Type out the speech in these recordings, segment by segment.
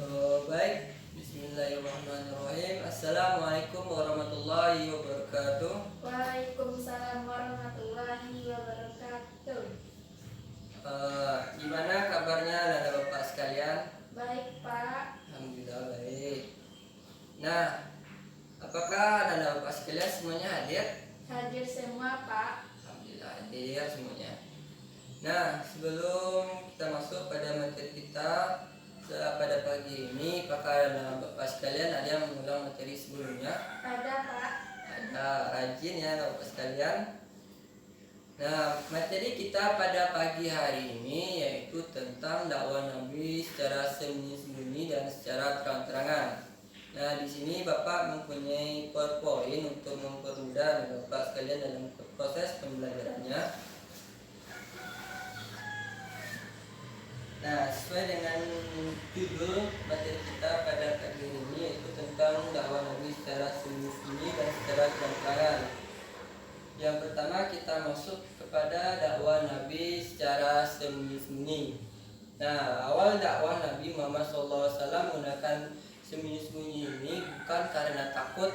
Baik, Bismillahirrahmanirrahim. Assalamualaikum warahmatullahi wabarakatuh. Waalaikumsalam warahmatullahi wabarakatuh. Gimana kabarnya anak bapak sekalian? Baik, Pak. Alhamdulillah baik. Nah, apakah anak bapak sekalian semuanya hadir? Hadir semua, Pak. Alhamdulillah hadir semuanya. Nah, sebelum kita masuk pada materi kita pada pagi ini, apakah anak bapak sekalian ada yang mengulang materi sebelumnya? Ada, Pak. Ada, rajin ya anak bapak sekalian. Nah, materi kita pada pagi hari ini yaitu tentang dakwah Nabi secara sembunyi-sembunyi dan secara terang-terangan. Nah, di sini Bapak mempunyai PowerPoint untuk mempermudah Bapak sekalian dalam proses pembelajarannya. Nah, sesuai dengan judul materi kita pada pagi ini yaitu tentang dakwah Nabi secara sembunyi-sembunyi dan secara terang-terangan. Yang pertama kita masuk kepada dakwah Nabi secara sembunyi-sembunyi. Nah, awal dakwah Nabi Muhammad SAW menggunakan sembunyi-sembunyi ini bukan karena takut,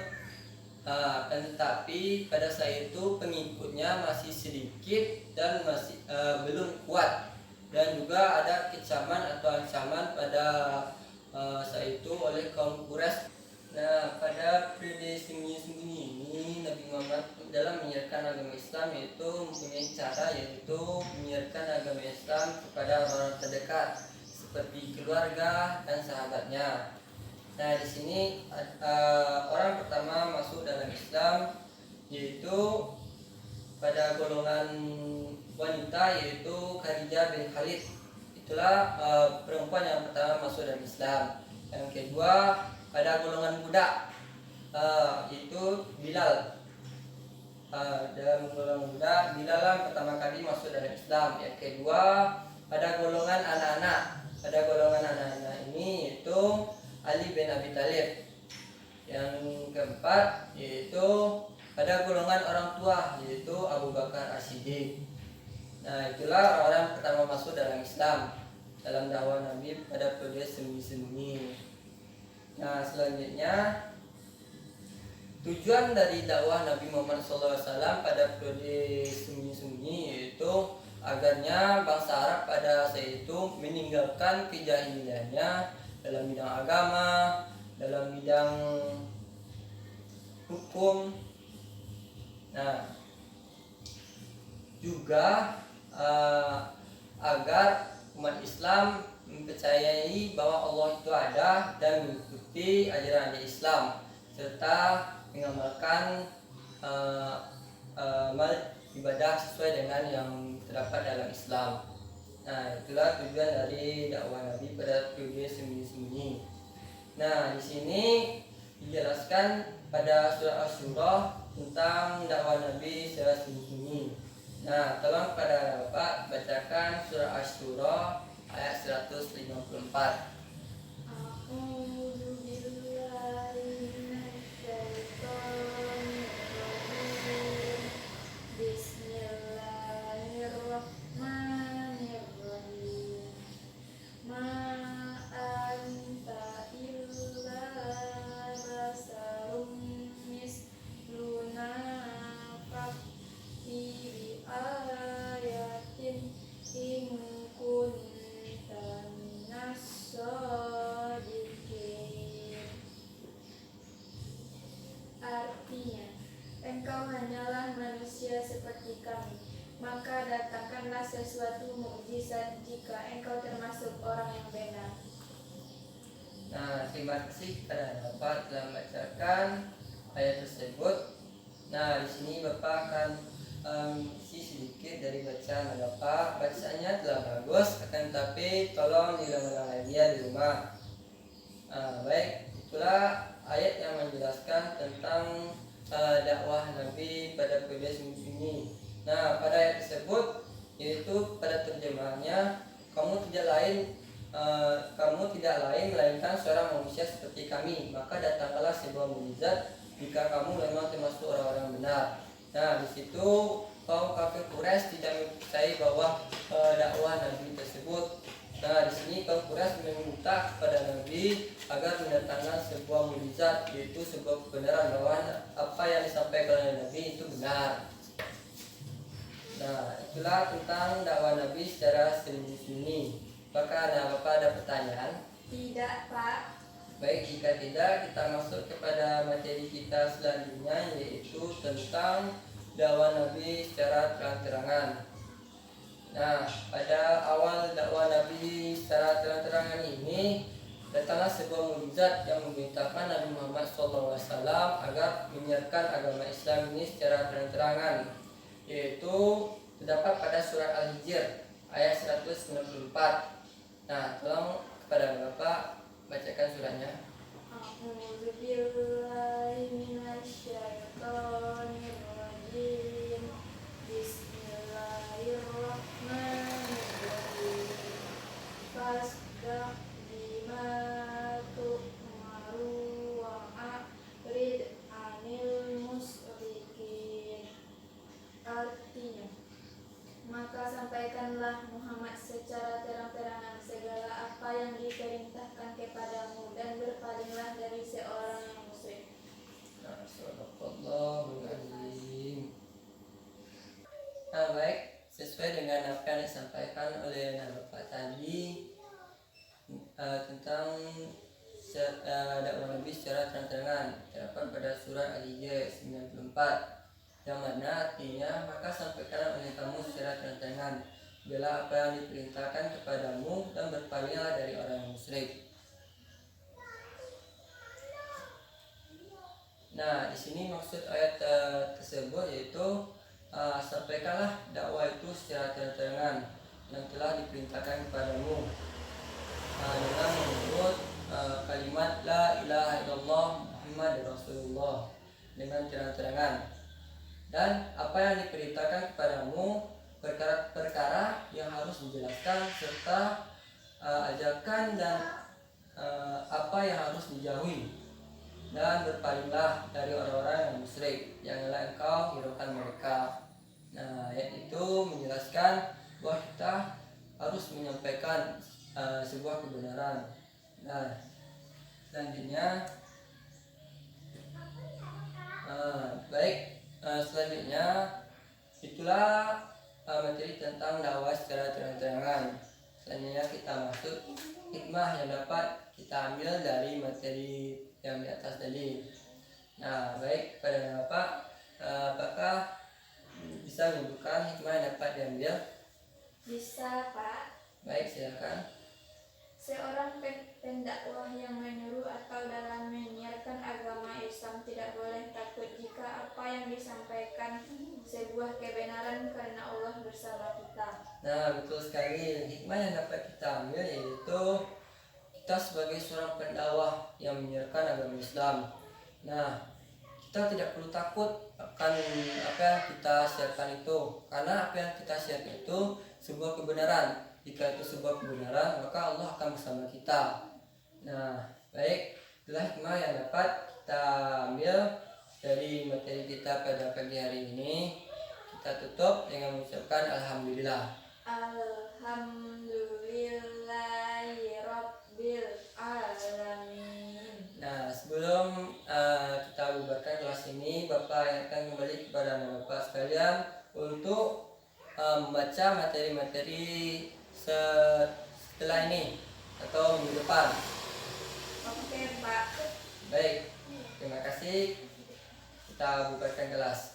akan tetapi pada saat itu pengikutnya masih sedikit dan masih belum kuat, dan juga ada kecaman atau ancaman pada saat itu oleh kaum Quraisy. Nah, pada periode sembunyi-sembunyi ini Nabi Muhammad dalam menyiarkan agama Islam yaitu mempunyai cara, yaitu menyiarkan agama Islam kepada orang terdekat seperti keluarga dan sahabatnya. Nah, di sini orang pertama masuk dalam Islam yaitu pada golongan wanita yaitu Khadijah bin Khalid. Itulah perempuan yang pertama masuk dalam Islam. Yang kedua pada golongan budak yaitu Bilal. Dalam golongan budak Bilal yang pertama kali masuk dalam Islam. Yang kedua pada golongan anak-anak. Pada golongan anak-anak ini yaitu Ali bin Abi Thalib. Yang keempat yaitu pada golongan orang tua yaitu Abu Bakar As-Siddiq. Nah, itulah orang pertama masuk dalam Islam dalam dakwah Nabi pada periode sembunyi-sembunyi. Nah, selanjutnya tujuan dari dakwah Nabi Muhammad SAW pada periode sembunyi-sembunyi yaitu agarnya bangsa Arab pada saat itu meninggalkan kejahiliannya dalam bidang agama, dalam bidang hukum. Nah, juga agar umat Islam mempercayai bahwa Allah itu ada dan mengikuti ajaran Islam serta mengamalkan amal ibadah sesuai dengan yang terdapat dalam Islam. Nah, itulah tujuan dari dakwah Nabi pada periode sembunyi-sembunyi. Nah, di sini dijelaskan pada surah Asy-Syura tentang dakwah Nabi secara sembunyi-sembunyi. Nah, tolong pada Bapak bacakan surah Asy-Syura ayat 154. Artinya, engkau hanyalah manusia seperti kami, maka datangkanlah sesuatu mukjizat jika engkau termasuk orang yang benar. Nah, terima kasih kepada Bapak telah membacakan ayat tersebut. Nah, di sini Bapak akan isi sedikit dari bacaan Bapak. Bacaannya telah bagus, akan tetapi tolong diulang-ulang lagi ya di rumah. Baik, itulah ayat yang menjelaskan tentang dakwah Nabi pada periode sembunyi. Nah, pada ayat tersebut yaitu pada terjemahannya kamu tidak lain melainkan seorang manusia seperti kami, maka datangkanlah sebuah mukjizat jika kamu memang termasuk orang-orang benar. Nah, di situ kaum kafir Quraisy tidak percaya bahwa dakwah Nabi tersebut. Nah, di sini kaum Quraisy meminta kepada Nabi Nabi agar mendatangkan sebuah mukjizat, yaitu sebuah kebenaran bahwa apa yang disampaikan oleh Nabi itu benar. Nah, itulah tentang dakwah Nabi secara sembunyi-sembunyi. Apakah Bapak ada pertanyaan? Tidak, Pak. Baik, jika tidak, kita masuk kepada materi kita selanjutnya, yaitu tentang dakwah Nabi secara terang-terangan. Nah, pada awal dakwah Nabi secara terang-terangan ini, datanglah sebuah mukjizat yang memerintahkan Nabi Muhammad SAW agar menyiarkan agama Islam ini secara terang-terangan, yaitu terdapat pada surah Al-Hijr ayat 194. Nah, tolong kepada Bapak bacakan surahnya. A'udzu billahi minasyaitonir rajim. Bismillahirrahmanirrahim. Fasda bima tu'maru wa a'rid 'anil musyrikin. Artinya, maka sampaikanlah Muhammad secara terang-terangan segala apa yang diperintahkan kepadamu dan berpalinglah dari seorang yang musyrik. Nah, Sadaqallahul Azim. Nah, baik, sesuai dengan apa yang disampaikan oleh Bapak tadi tentang dakwah Nabi secara terang-terangan, terdapat pada surah Al-Hijr 94, yang mana artinya maka sampaikanlah oleh kamu secara terang-terangan segala apa yang diperintahkan kepadamu dan berpalinglah dari orang yang musyrik. Nah, di sini maksud ayat tersebut yaitu sampaikanlah dakwah itu secara terang-terangan yang telah diperintahkan kepadamu dengan menyebut kalimat la ilaha illallah Muhammad Rasulullah dengan terang-terangan, dan apa yang diperintahkan kepadamu perkara-perkara yang harus dijelaskan serta ajarkan dan apa yang harus dijauhi, dan berpalinglah dari orang-orang yang musyrik, janganlah engkau hiraukan mereka. Nah, ayat itu menjelaskan bahwa kita harus menyampaikan sebuah kebenaran. Nah, selanjutnya selanjutnya itulah materi tentang dakwah secara terang-terangan. Selanjutnya kita masuk hikmah yang dapat kita ambil dari materi yang di atas tadi. Nah, baik, pada Bapak, apakah bisa menunjukkan hikmah yang dapat diambil? Bisa, Pak. Baik, silakan. Seorang pendakwah yang menyuruh atau dalam menyiarkan agama Islam tidak boleh takut jika apa yang disampaikan sebuah kebenaran, karena Allah bersama kita. Nah, betul sekali. Hikmah yang dapat kita ambil yaitu kita sebagai seorang pendakwah yang menyiarkan agama Islam. Nah, kita tidak perlu takut akan apa yang kita siarkan itu, karena apa yang kita siarkan itu sebuah kebenaran. Jika itu sebuah kebenaran, maka Allah akan bersama kita. Nah, baik, itulah hikmah yang dapat kita ambil dari materi kita pada pagi hari ini. Kita tutup dengan mengucapkan Alhamdulillah. Alhamdulillahirabbil alamin. Nah, sebelum kita bubarkan kelas ini, Bapak akan kembali kepada Bapak sekalian untuk membaca materi-materi setelah ini atau minggu depan. Oke, Pak. Baik, terima kasih. Kita bubarkan kelas.